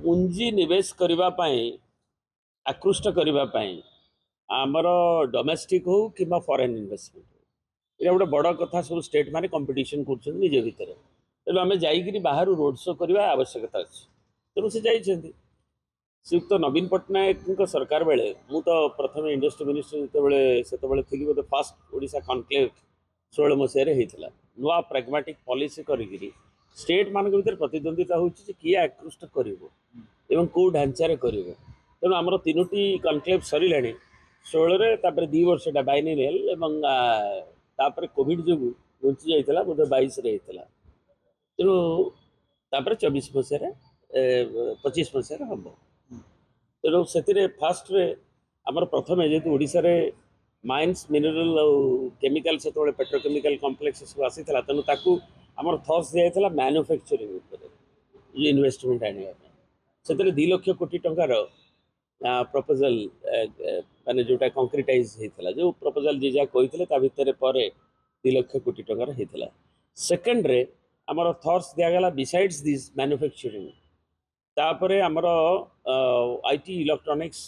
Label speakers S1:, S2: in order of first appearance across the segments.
S1: पुंजी निवेश करने आकृष्ट करने आमर डोमेस्टिक हो कि फॉरेन इन्वेस्टमेंट हो, ये गोटे बड़ कथा। सब स्टेट माने कंपटीशन कर निज भितर, तेणु आम जा बाहर रोड शो करने आवश्यकता अच्छी। तेणु से जाइए श्रीयुक्त नवीन पट्टनायक सरकार बेले मु तो प्रथम इंडस्ट्री मिनिस्टर जो थी बोधे फास्ट ओडिशा कनक्लेव 16 मसीह होता नुआ प्राग्मेटिक पॉलिसी करी स्टेट मान भर प्रतिद्वंदिता हो किए आकृष्ट कर कौ ढांचार कर। तेणु आमर 3टी कनक्लेव सरला 16 2 वर्ष बाइनियल कोविड जो घुंची जाता बोधे 22 होता। तेणु 24 मसीह 25 मसीह हम। तेणु से फास्ट आमर प्रथम जेहतु ओडिशा रे माइन्स मिनरल केमिकल से पेट्रोकेमिकल कॉम्प्लेक्स सब आसी तेणु ताकू आमर थर्स दिया इन्वेस्टमेंट आने से 2 लाख कोटी टंकार प्रपोजल माने जोटा कंक्रीटाइज होता जो प्रपोजल जी जहाँ कहते भितर पर 2 लाख कोटी टंकार होता। सेकेंड रे आमर थर्स दिगला बिसाइड्स दिस मैन्युफैक्चरिंग तापर आमर आईटी इलेक्ट्रॉनिक्स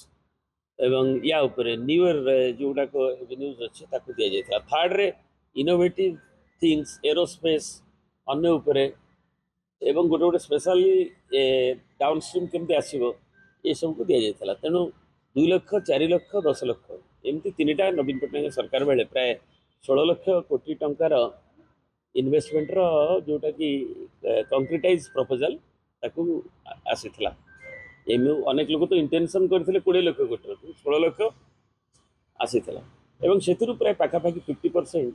S1: एवं या उपरे न्यूअर जोड़ाक एवेन्यूज अच्छे ताकू दि जाता। थर्ड रे इनोवेटिव थिंग्स एरोस्पेस अन्य उपरे एवं गोटे गोटे स्पेशली डाउनस्ट्रीम केमती आसो ये सब को दि जाता। तेणु 2 लाख 4 लाख 10 लाख एमती 3टा नवीन पट्टनायक सरकार बेले प्राय 16 लाख कोटी टंकार इन्वेस्टमेंटर जोटा कि कंक्रीटाइज प्रपोजल ताकू आसीथिला। अनेक लोग तो इंटेंशन करते 20 लाख कोटी 16 लाख आसीथिला एवं से प्राय पाखापाखि 50%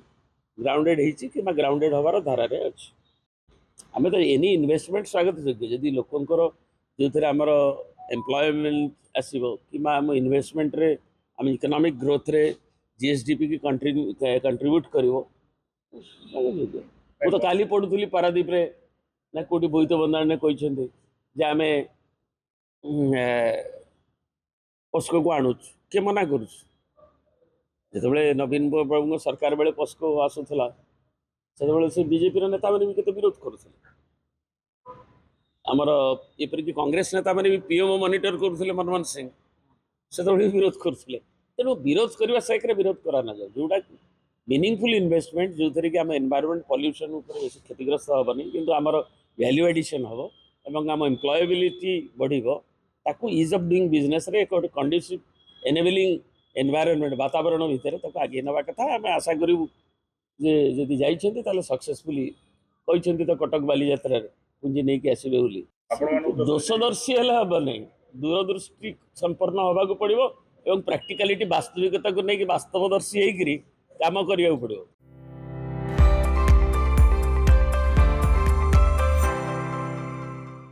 S1: ग्राउंडेड होती कि ग्राउंडेड हबार धारारे अच्छी। आम तो एनी इन्वेस्टमेंट स्वागत योग्य जदि लोकंर जो थे आमर एम्प्लॉयमेंट आसो कि आम इन्वेस्टमेंट रे आम इकोनॉमिक ग्रोथ रे जीएसडीपी की कंट्रीब्यूट कर। तो काली पढ़ुली पारादीप रे ना कौटी बोईत बंधाणे कहते आम पस्को को आणुच किए मना करुच। जो नवीन बाबू सरकार बेले पस्को आसूला से बीजेपी नेता मैंने भी केते विरोध करुले। आमर एपरिक कांग्रेस नेता मैंने भी पीएम मॉनिटर करुले मनमोहन सिंह से विरोध करुले। तेणु विरोध करने सैक विरोध कराना जाए जोटा मीनिंगफुल इन्वेस्टमेंट जो थे कि आम एनवायरमेंट पॉल्यूशन बेसी क्षतिग्रस्त हेनी कि आमर वैल्यू एडिशन हम और आम एम्प्लॉयबिलिटी बढ़ो ताकू इज ऑफ डूइंग बिजनेस रे एक कंडीसिव एनेबलिंग एनवायरमेंट वातावरण भितर आगे नवा कथा आम आशा करूँ जे जदि जाइए सक्सेसफुली कहते तो कटक बाली यात्रा पुंजी नहीं कि आसबे बोली दोषदर्शी हम नहीं दूरदृष्टि संपन्न होगा पड़ो और प्रैक्टिकलिटी वास्तविकता को लेकिन वास्तवदर्शी होकर काम करने पड़ो।